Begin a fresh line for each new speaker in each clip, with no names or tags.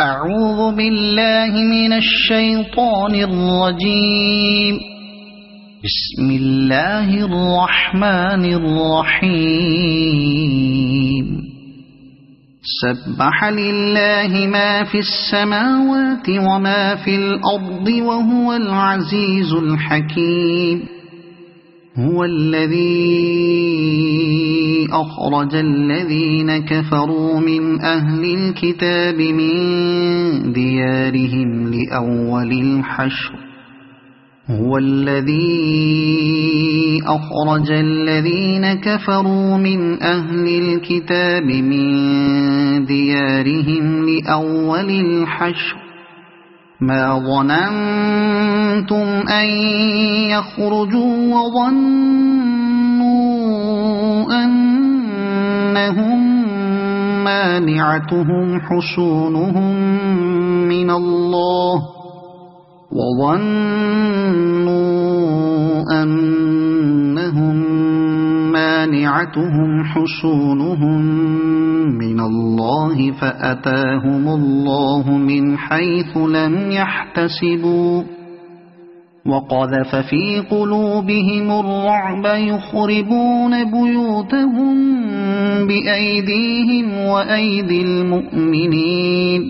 أعوذ بالله من الشيطان الرجيم. بسم الله الرحمن الرحيم. سبح لله ما في السماوات وما في الأرض وهو العزيز الحكيم. هو الذي أخرج الذين كفروا من أهل الكتاب من ديارهم لأول الحشر. هو الذي أخرج الذين كفروا من أهل الكتاب من ديارهم لأول الحشر ما ظننتم أن يخرجوا وظنوا أنهم مانعتهم حصونهم من الله فأتاهم الله من حيث لم يحتسبوا وقذف في قلوبهم الرعب يخربون بيوتهم بأيديهم وأيدي المؤمنين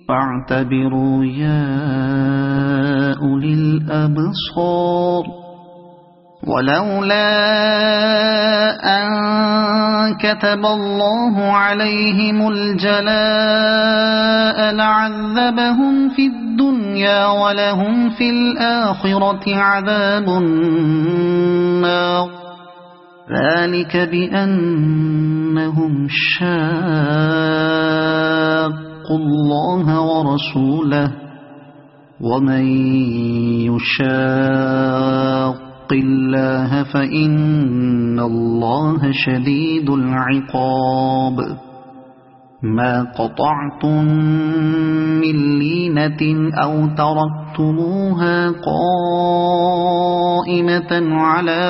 فاعتبروا يا أولي الأبصار. ولولا أن كتب الله عليهم الجلاء لعذبهم في الدنيا ولهم في الآخرة عذاب النار. ذلك بأنهم شاقوا الله ورسوله ومن يشاق الله فإن الله شديد العقاب. ما قطعتم من لينة أو تركتموها قائمة على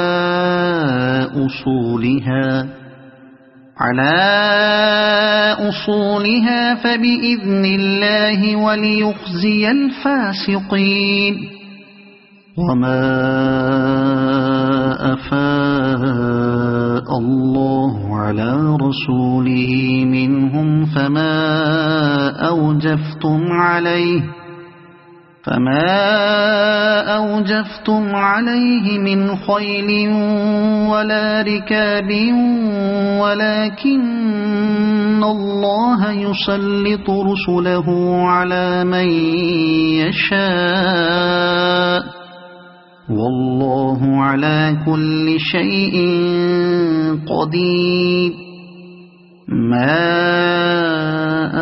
أصولها فبإذن الله وليخزي الفاسقين. وما أفاء الله على رسوله منهم فما أوجفتم عليه من خيل ولا ركاب ولكن الله يسلط رسله على من يشاء والله على كل شيء قدير. ما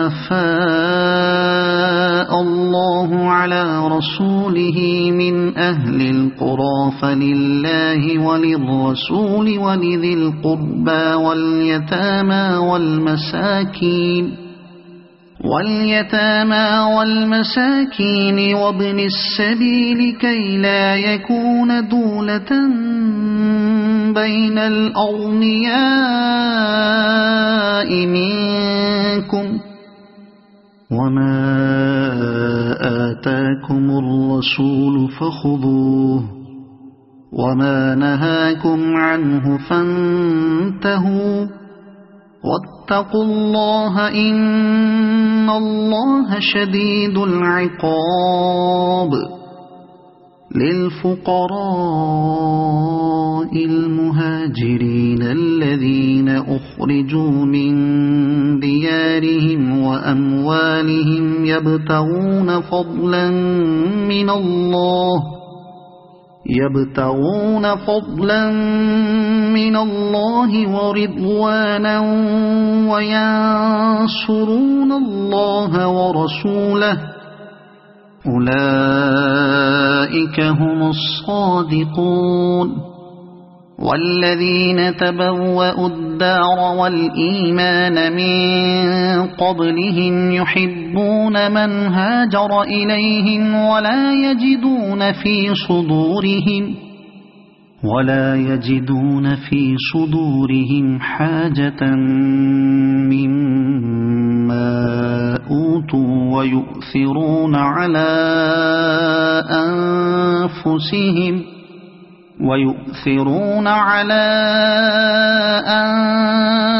أفاء الله على رسوله من أهل القرى فلله وللرسول ولذي القربى واليتامى والمساكين وابن السبيل كي لا يكون دولة بين الأغنياء منكم. وما آتاكم الرسول فخذوه وما نهاكم عنه فانتهوا واتقوا الله إن الله شديد العقاب. للفقراء المهاجرين الذين أخرجوا من ديارهم وأموالهم يبتغون فضلا من الله ورضوانا وينصرون الله ورسوله أولئك هم الصادقون. والذين تبوأوا الدار والإيمان من قبلهم يحبون من هاجر إليهم ولا يجدون في صدورهم حاجة مما أوتوا أوتوا ويؤثرون على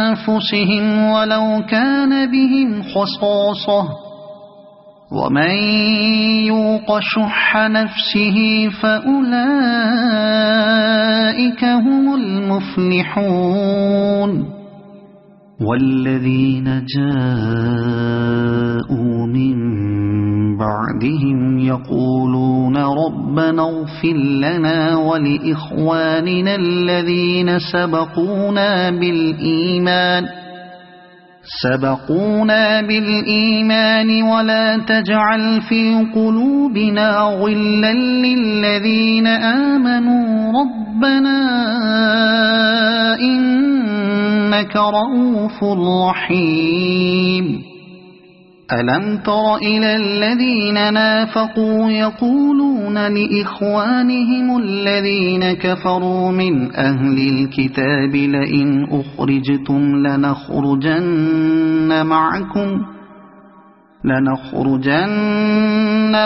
أنفسهم ولو كان بهم خصاصة ومن يوق شح نفسه فأولئك هم المفلحون والذين جاءوا من بعدهم يقولون ربنا اغفر لنا ولإخواننا الذين سبقونا بالإيمان ولا تجعل في قلوبنا غلا للذين آمنوا ربنا إنك رؤوف رحيم ألم تر إلى الذين نافقوا يقولون لإخوانهم الذين كفروا من أهل الكتاب لئن أخرجتم لنخرجن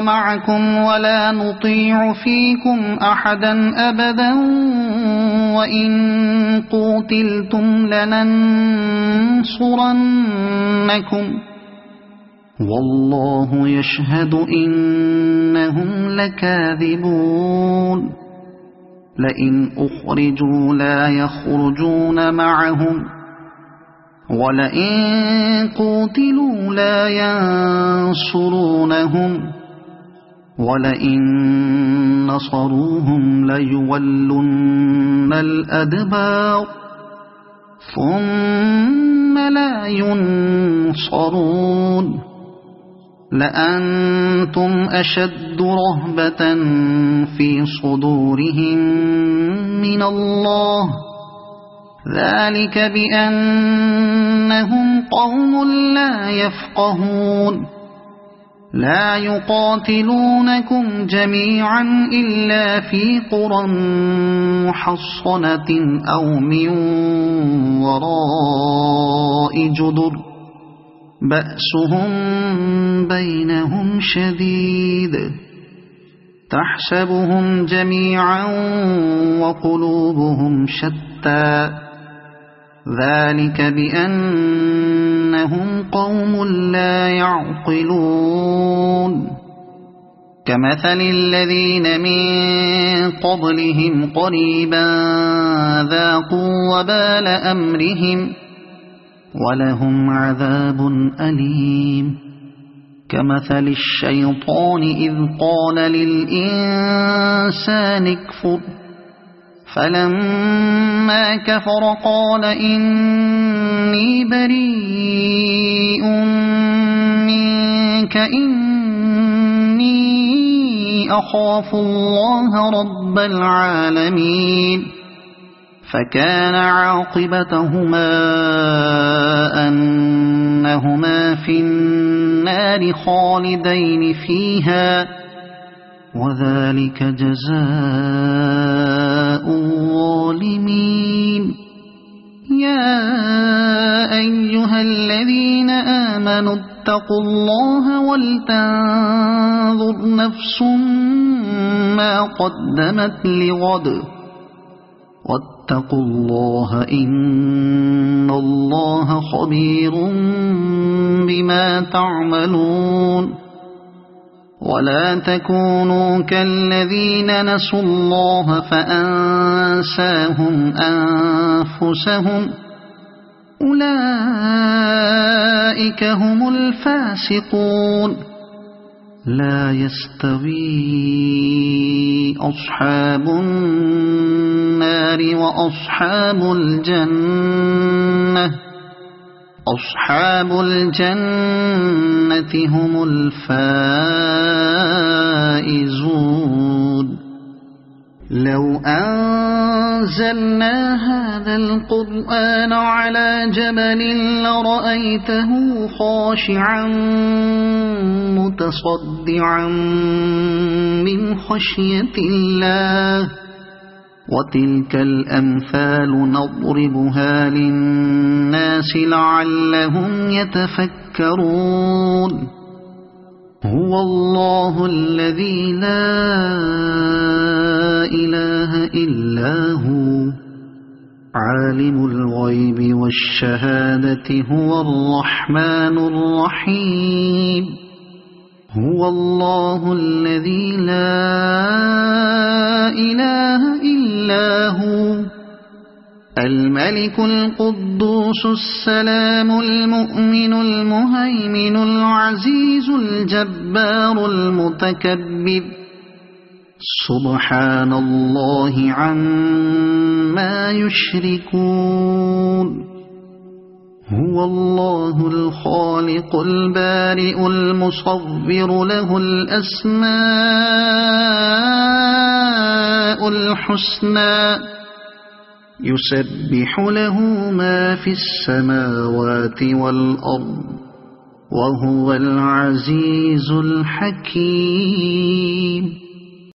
معكم ولا نطيع فيكم أحدا أبدا وإن قوتلتم لننصرنكم والله يشهد إنهم لكاذبون لئن أخرجوا لا يخرجون معهم ولئن قوتلوا لا ينصرونهم ولئن نصروهم ليولن الأدبار ثم لا ينصرون لأنتم أشد رهبة في صدورهم من الله ذلك بأنهم قوم لا يفقهون لا يقاتلونكم جميعا إلا في قرى محصنة أو من وراء جدر بأسهم بينهم شديد تحسبهم جميعا وقلوبهم شتى ذلك بأنهم قوم لا يعقلون كمثل الذين من قبلهم قريبا ذاقوا وبال أمرهم ولهم عذاب أليم كمثل الشيطان إذ قال للإنسان اكفر فلما كفر قال إني بريء منك إني أخاف الله رب العالمين فكان عاقبتهما أنهما في النار خالدين فيها وذلك جزاء الظالمين يا أيها الذين آمنوا اتقوا الله ولتنظر نفس ما قدمت لغد واتقوا الله إن الله خبير بما تعملون ولا تكونوا كالذين نسوا الله فأنساهم أنفسهم أولئك هم الفاسقون لا يستوي أصحاب النار وأصحاب الجنة أصحاب الجنة هم الفائزون لو أنزلنا هذا القرآن على جبل لرأيته خاشعا متصدعا من خشية الله وتلك الأمثال نضربها للناس لعلهم يتفكرون هو الله الذي لا إله إلا هو عالم الغيب والشهادة هو الرحمن الرحيم هو الله الذي لا إله إلا هو الملك القدوس السلام المؤمن المهيمن العزيز الجبار المتكبر سبحان الله عما يشركون هو الله الخالق البارئ المصور له الأسماء الحسنى يسبح له ما في السماوات والأرض وهو العزيز الحكيم